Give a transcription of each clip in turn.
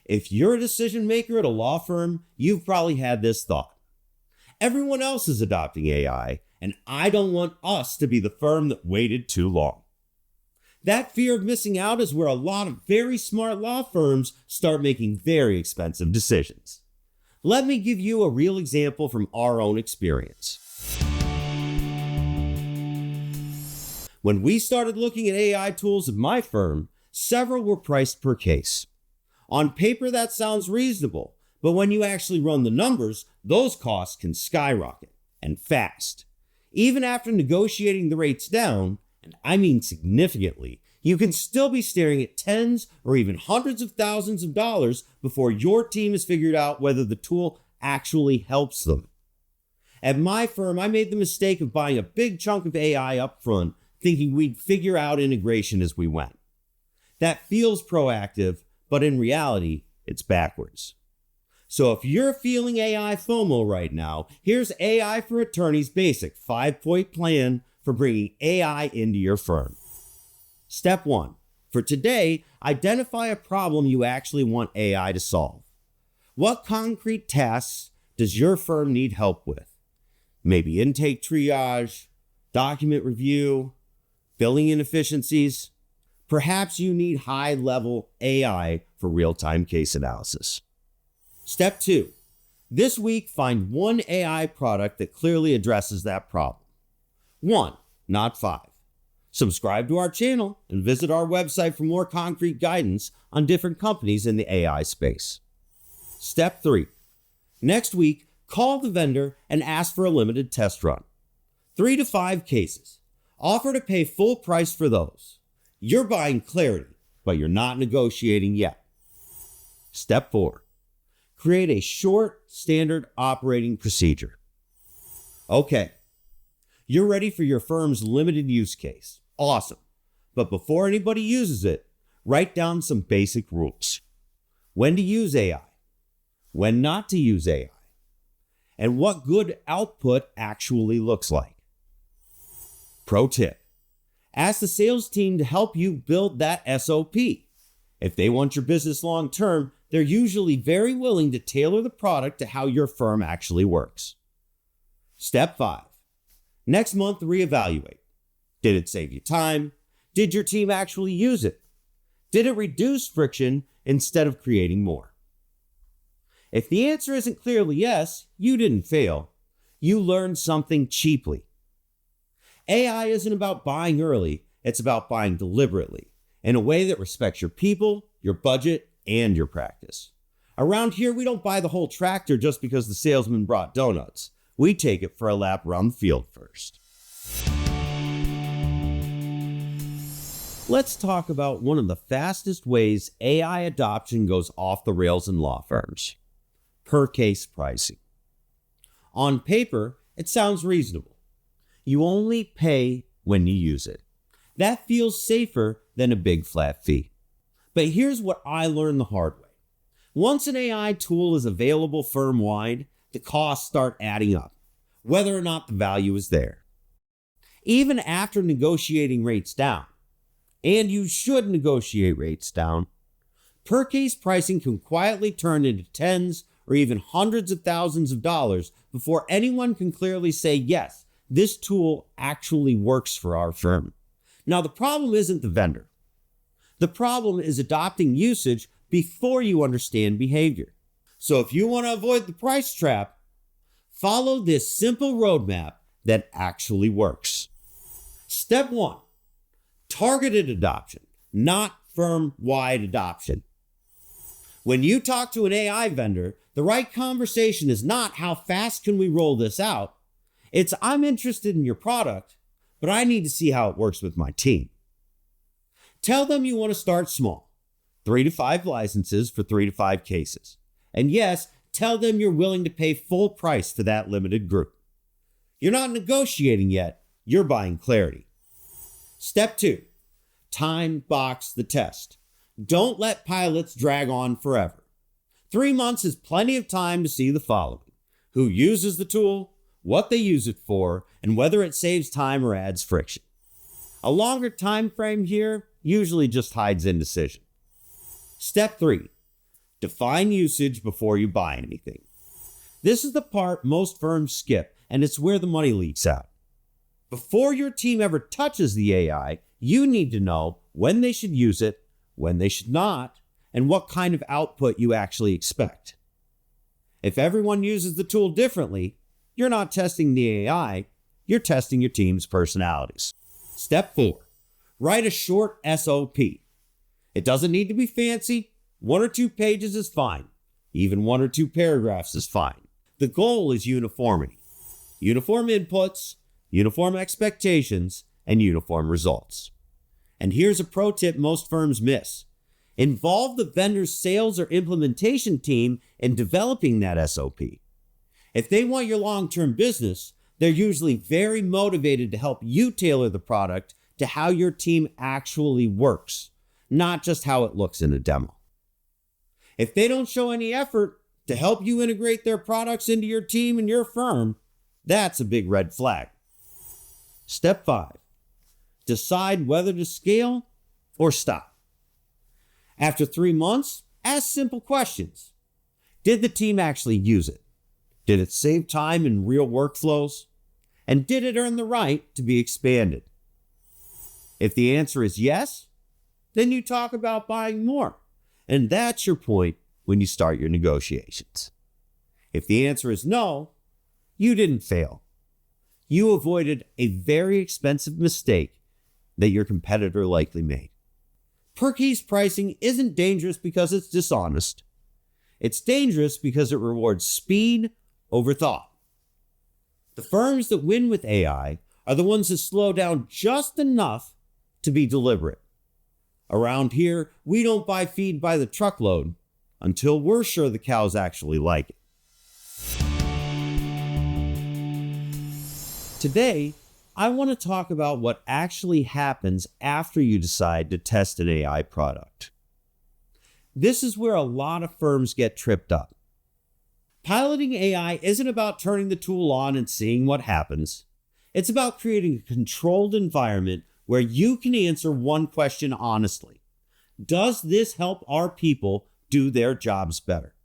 If you're a decision maker at a law firm, you've probably had this thought. Everyone else is adopting AI, and I don't want us to be the firm that waited too long. That fear of missing out is where a lot of very smart law firms start making very expensive decisions. Let me give you a real example from our own experience. When we started looking at AI tools at my firm, several were priced per case. On paper, that sounds reasonable, but when you actually run the numbers, those costs can skyrocket, and fast. Even after negotiating the rates down, and I mean significantly, you can still be staring at tens or even hundreds of thousands of dollars before your team has figured out whether the tool actually helps them. At my firm, I made the mistake of buying a big chunk of AI up front, thinking we'd figure out integration as we went. That feels proactive, but in reality, it's backwards. So if you're feeling AI FOMO right now, here's AI for Attorneys' basic 5-point plan for bringing AI into your firm. Step 1. For today, identify a problem you actually want AI to solve. What concrete tasks does your firm need help with? Maybe intake triage, document review, billing inefficiencies. Perhaps you need high-level AI for real-time case analysis. Step 2. This week, find one AI product that clearly addresses that problem. 1, not 5. Subscribe to our channel and visit our website for more concrete guidance on different companies in the AI space. Step 3. Next week, call the vendor and ask for a limited test run. 3 to 5 cases. Offer to pay full price for those. You're buying clarity, but you're not negotiating yet. Step 4. Create a short, standard operating procedure. Okay, you're ready for your firm's limited use case. Awesome. But before anybody uses it, write down some basic rules. When to use AI, when not to use AI, and what good output actually looks like. Pro tip. Ask the sales team to help you build that SOP. If they want your business long term, they're usually very willing to tailor the product to how your firm actually works. Step 5. Next month, reevaluate. Did it save you time? Did your team actually use it? Did it reduce friction instead of creating more? If the answer isn't clearly yes, you didn't fail. You learned something cheaply. AI isn't about buying early, it's about buying deliberately, in a way that respects your people, your budget, and your practice. Around here, we don't buy the whole tractor just because the salesman brought donuts. We take it for a lap around the field first. Let's talk about one of the fastest ways AI adoption goes off the rails in law firms: per case pricing. On paper, it sounds reasonable. You only pay when you use it. That feels safer than a big flat fee. But here's what I learned the hard way. Once an AI tool is available firm-wide, the costs start adding up, whether or not the value is there. Even after negotiating rates down, and you should negotiate rates down, per case pricing can quietly turn into tens or even hundreds of thousands of dollars before anyone can clearly say, yes, this tool actually works for our firm. Now, the problem isn't the vendor. The problem is adopting usage before you understand behavior. So if you want to avoid the price trap, follow this simple roadmap that actually works. Step 1, targeted adoption, not firm-wide adoption. When you talk to an AI vendor, the right conversation is not how fast can we roll this out. It's I'm interested in your product, but I need to see how it works with my team. Tell them you want to start small, 3 to 5 licenses for 3 to 5 cases. And yes, tell them you're willing to pay full price for that limited group. You're not negotiating yet, you're buying clarity. Step 2, time box the test. Don't let pilots drag on forever. 3 months is plenty of time to see the following: who uses the tool, what they use it for, and whether it saves time or adds friction. A longer time frame here usually just hides indecision. Step 3, Define usage before you buy anything. This is the part most firms skip, and it's where the money leaks out. Before your team ever touches the AI, you need to know when they should use it, when they should not, and what kind of output you actually expect. If everyone uses the tool differently, you're not testing the AI, you're testing your team's personalities. Step 4, write a short SOP. It doesn't need to be fancy. 1 or 2 pages is fine. Even 1 or 2 paragraphs is fine. The goal is uniformity. Uniform inputs, uniform expectations, and uniform results. And here's a pro tip most firms miss. Involve the vendor's sales or implementation team in developing that SOP. If they want your long-term business, they're usually very motivated to help you tailor the product to how your team actually works, not just how it looks in a demo. If they don't show any effort to help you integrate their products into your team and your firm, that's a big red flag. Step 5, decide whether to scale or stop. After 3 months, ask simple questions. Did the team actually use it? Did it save time in real workflows? And did it earn the right to be expanded? If the answer is yes, then you talk about buying more. And that's your point when you start your negotiations. If the answer is no, you didn't fail. You avoided a very expensive mistake that your competitor likely made. Per case pricing isn't dangerous because it's dishonest. It's dangerous because it rewards speed over thought. The firms that win with AI are the ones that slow down just enough to be deliberate. Around here, we don't buy feed by the truckload until we're sure the cows actually like it. Today, I want to talk about what actually happens after you decide to test an AI product. This is where a lot of firms get tripped up. Piloting AI isn't about turning the tool on and seeing what happens. It's about creating a controlled environment where you can answer one question honestly. Does this help our people do their jobs better?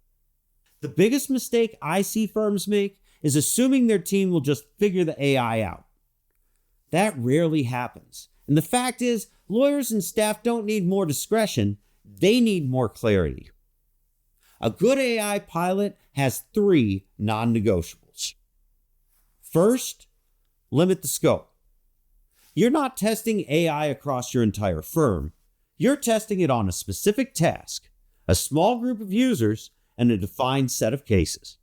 The biggest mistake I see firms make is assuming their team will just figure the AI out. That rarely happens. And the fact is, lawyers and staff don't need more discretion, they need more clarity. A good AI pilot has 3 non-negotiables. First, limit the scope. You're not testing AI across your entire firm. You're testing it on a specific task, a small group of users, and a defined set of cases.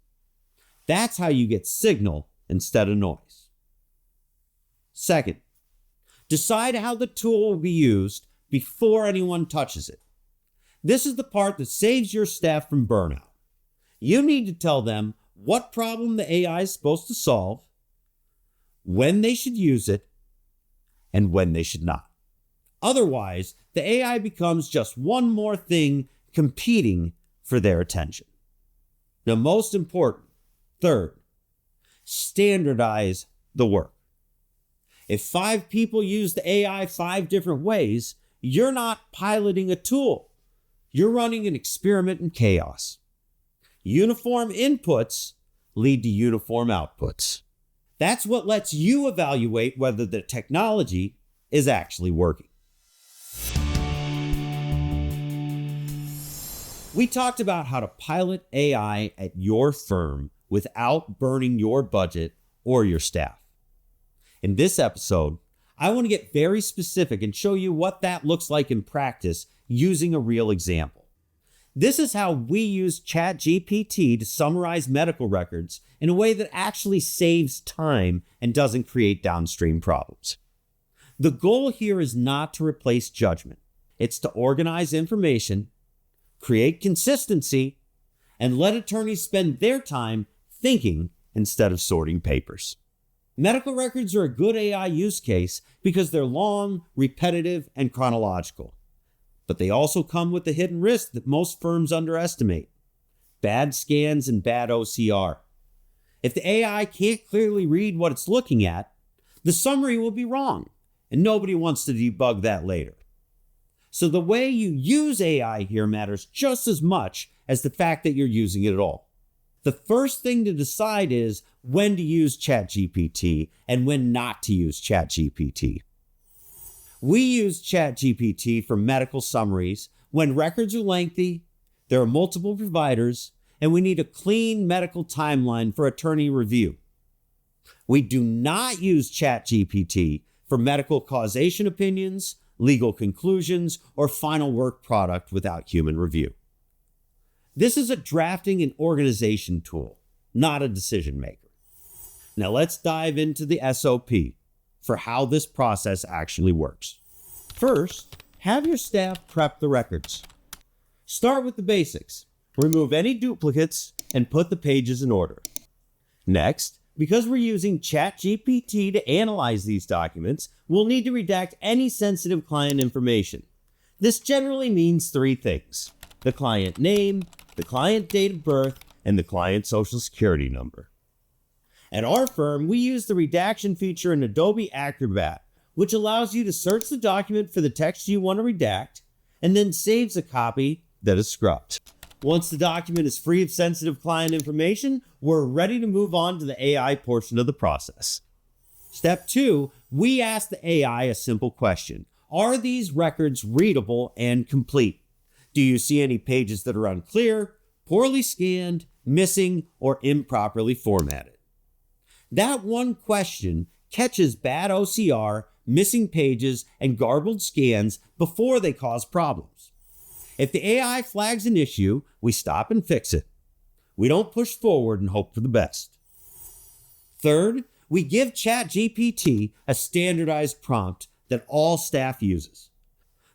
That's how you get signal instead of noise. Second, decide how the tool will be used before anyone touches it. This is the part that saves your staff from burnout. You need to tell them what problem the AI is supposed to solve, when they should use it, and when they should not. Otherwise, the AI becomes just one more thing competing for their attention. Now, most important, third, standardize the work. If 5 people use the AI 5 different ways, you're not piloting a tool. You're running an experiment in chaos. Uniform inputs lead to uniform outputs. That's what lets you evaluate whether the technology is actually working. We talked about how to pilot AI at your firm without burning your budget or your staff. In this episode, I want to get very specific and show you what that looks like in practice using a real example. This is how we use ChatGPT to summarize medical records in a way that actually saves time and doesn't create downstream problems. The goal here is not to replace judgment. It's to organize information, create consistency, and let attorneys spend their time thinking instead of sorting papers. Medical records are a good AI use case because they're long, repetitive, and chronological. But they also come with the hidden risk that most firms underestimate: bad scans and bad OCR. If the AI can't clearly read what it's looking at, the summary will be wrong, and nobody wants to debug that later. So the way you use AI here matters just as much as the fact that you're using it at all. The first thing to decide is when to use ChatGPT and when not to use ChatGPT. We use ChatGPT for medical summaries when records are lengthy, there are multiple providers, and we need a clean medical timeline for attorney review. We do not use ChatGPT for medical causation opinions, legal conclusions, or final work product without human review. This is a drafting and organization tool, not a decision maker. Now let's dive into the SOP for how this process actually works. First, have your staff prep the records. Start with the basics. Remove any duplicates and put the pages in order. Next, because we're using ChatGPT to analyze these documents, we'll need to redact any sensitive client information. This generally means three things: the client name, the client date of birth, and the client social security number. At our firm, we use the redaction feature in Adobe Acrobat, which allows you to search the document for the text you want to redact, and then saves a copy that is scrubbed. Once the document is free of sensitive client information, we're ready to move on to the AI portion of the process. Step 2, we ask the AI a simple question. Are these records readable and complete? Do you see any pages that are unclear, poorly scanned, missing, or improperly formatted? That one question catches bad OCR, missing pages, and garbled scans before they cause problems. If the AI flags an issue, we stop and fix it. We don't push forward and hope for the best. Third, we give ChatGPT a standardized prompt that all staff uses.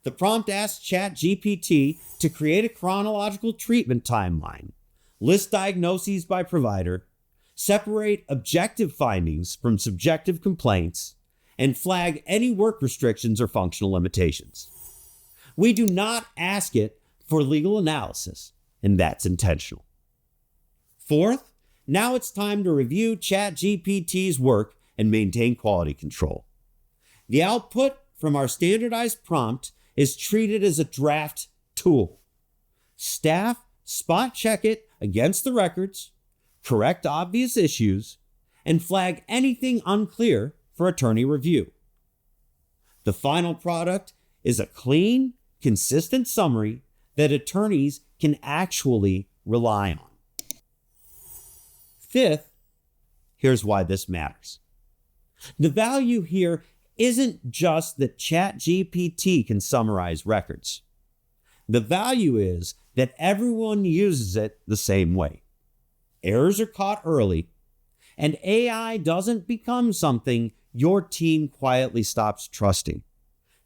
The prompt asks ChatGPT to create a chronological treatment timeline, list diagnoses by provider, separate objective findings from subjective complaints, and flag any work restrictions or functional limitations. We do not ask it for legal analysis, and that's intentional. Fourth, now it's time to review ChatGPT's work and maintain quality control. The output from our standardized prompt is treated as a draft tool. Staff spot check it against the records, correct obvious issues, and flag anything unclear for attorney review. The final product is a clean, consistent summary that attorneys can actually rely on. Fifth, here's why this matters. The value here isn't just that ChatGPT can summarize records. The value is that everyone uses it the same way. Errors are caught early, and AI doesn't become something your team quietly stops trusting.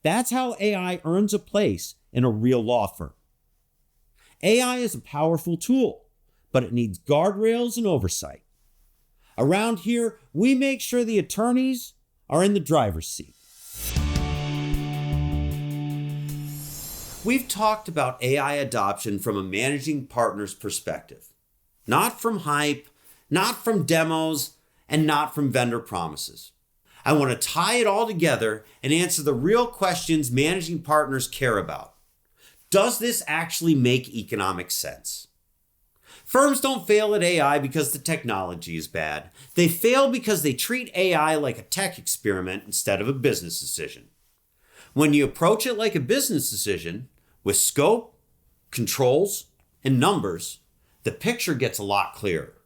That's how AI earns a place in a real law firm. AI is a powerful tool, but it needs guardrails and oversight. Around here, we make sure the attorneys are in the driver's seat. We've talked about AI adoption from a managing partner's perspective, not from hype, not from demos, and not from vendor promises. I want to tie it all together and answer the real questions managing partners care about. Does this actually make economic sense? Firms don't fail at AI because the technology is bad. They fail because they treat AI like a tech experiment instead of a business decision. When you approach it like a business decision, with scope, controls, and numbers, the picture gets a lot clearer.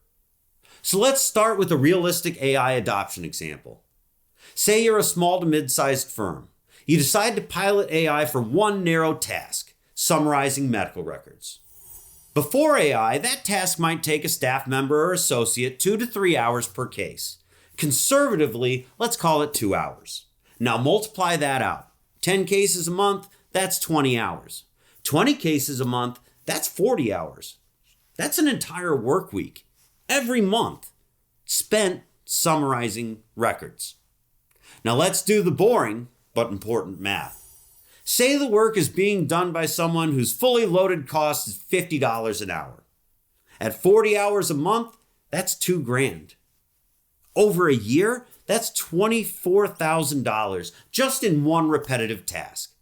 So let's start with a realistic AI adoption example. Say you're a small to mid-sized firm. You decide to pilot AI for one narrow task, summarizing medical records. Before AI, that task might take a staff member or associate 2 to 3 hours per case. Conservatively, let's call it 2 hours. Now multiply that out. 10 cases a month, that's 20 hours. 20 cases a month, that's 40 hours. That's an entire work week, every month, spent summarizing records. Now let's do the boring but important math. Say the work is being done by someone whose fully loaded cost is $50 an hour. At 40 hours a month, that's $2,000. Over a year, that's $24,000 just in one repetitive task.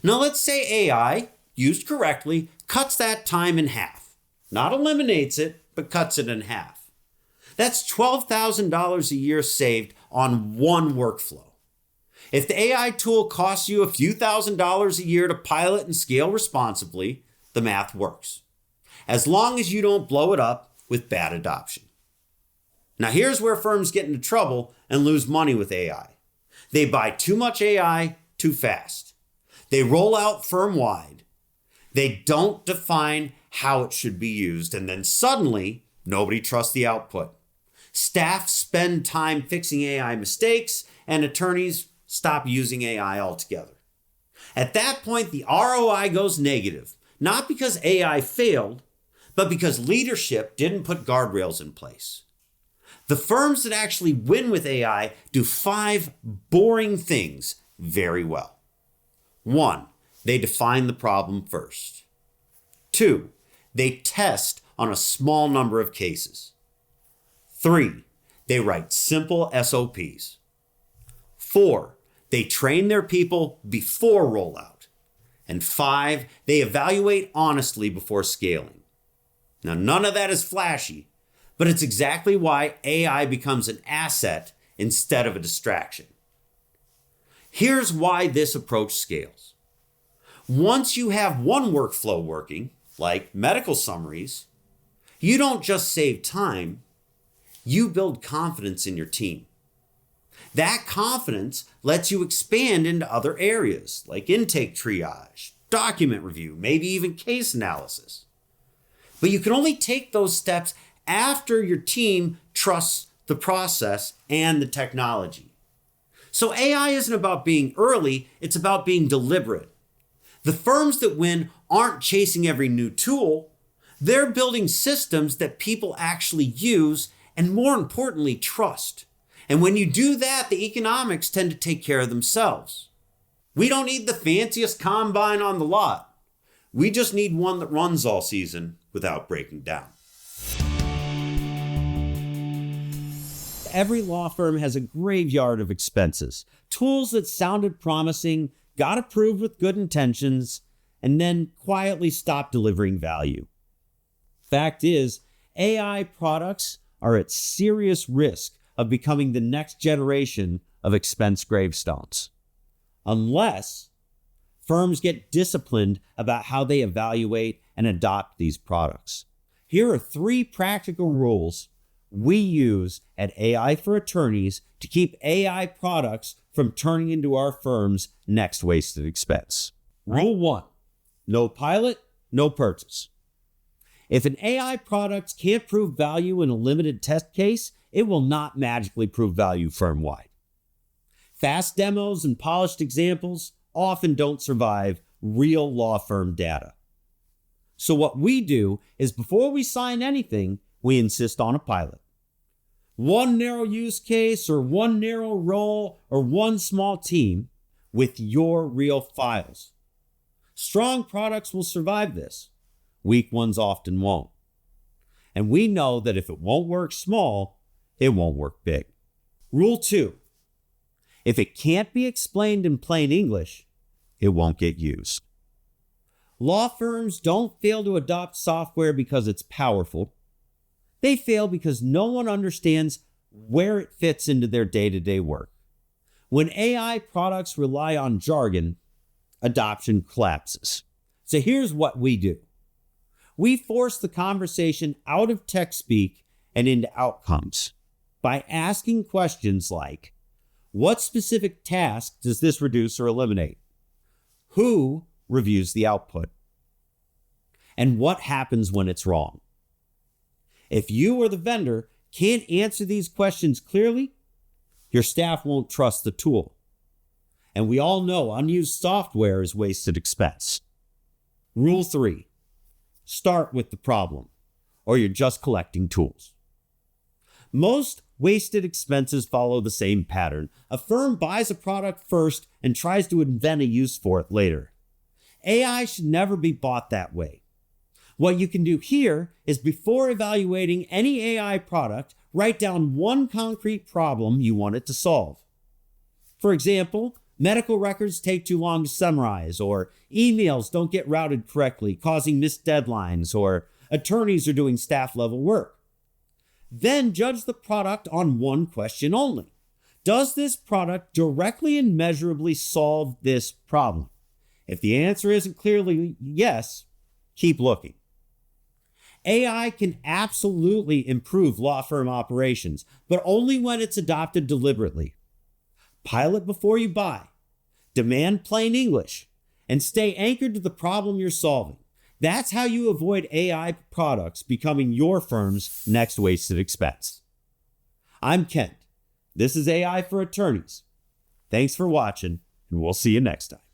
Now let's say AI, used correctly, cuts that time in half. not eliminates it, but cuts it in half. That's $12,000 a year saved on one workflow. If the AI tool costs you a few $1,000s a year to pilot and scale responsibly, the math works. As long as you don't blow it up with bad adoption. Now here's where firms get into trouble and lose money with AI. They buy too much AI too fast. They roll out firm-wide. They don't define how it should be used, and then suddenly nobody trusts the output. Staff spend time fixing AI mistakes, and attorneys stop using AI altogether. At that point, the ROI goes negative, not because AI failed, but because leadership didn't put guardrails in place. The firms that actually win with AI do 5 boring things very well. 1, they define the problem first. 2, they test on a small number of cases. 3, they write simple SOPs. 4, they train their people before rollout. And 5, they evaluate honestly before scaling. Now, none of that is flashy, but it's exactly why AI becomes an asset instead of a distraction. Here's why this approach scales. Once you have one workflow working, like medical summaries, you don't just save time, you build confidence in your team. That confidence lets you expand into other areas like intake triage, document review, maybe even case analysis. But you can only take those steps after your team trusts the process and the technology. So AI isn't about being early, it's about being deliberate. The firms that win aren't chasing every new tool, they're building systems that people actually use and, more importantly, trust. And when you do that, the economics tend to take care of themselves. We don't need the fanciest combine on the lot. We just need one that runs all season without breaking down. Every law firm has a graveyard of expenses. Tools that sounded promising, got approved with good intentions, and then quietly stopped delivering value. Fact is, AI products are at serious risk of becoming the next generation of expense gravestones. Unless firms get disciplined about how they evaluate and adopt these products. Here are 3 practical rules we use at AI for Attorneys to keep AI products from turning into our firm's next wasted expense. Rule 1, no pilot, no purchase. If an AI product can't prove value in a limited test case, it will not magically prove value firm-wide. Fast demos and polished examples often don't survive real law firm data. So what we do is before we sign anything, we insist on a pilot. One narrow use case or one narrow role or one small team with your real files. Strong products will survive this. Weak ones often won't. And we know that if it won't work small, it won't work big. Rule 2, if it can't be explained in plain English, it won't get used. Law firms don't fail to adopt software because it's powerful. They fail because no one understands where it fits into their day-to-day work. When AI products rely on jargon, adoption collapses. So here's what we do. We force the conversation out of tech speak and into outcomes by asking questions like, what specific task does this reduce or eliminate? Who reviews the output? And what happens when it's wrong? If you or the vendor can't answer these questions clearly, your staff won't trust the tool. And we all know unused software is wasted expense. Rule 3, start with the problem, or you're just collecting tools. Most wasted expenses follow the same pattern. A firm buys a product first and tries to invent a use for it later. AI should never be bought that way. What you can do here is before evaluating any AI product, write down one concrete problem you want it to solve. For example, medical records take too long to summarize, or emails don't get routed correctly, causing missed deadlines, or attorneys are doing staff level work. Then judge the product on one question only. Does this product directly and measurably solve this problem? If the answer isn't clearly yes, keep looking. AI can absolutely improve law firm operations, but only when it's adopted deliberately. Pilot before you buy, demand plain English, and stay anchored to the problem you're solving. That's how you avoid AI products becoming your firm's next wasted expense. I'm Kent. This is AI for Attorneys. Thanks for watching, and we'll see you next time.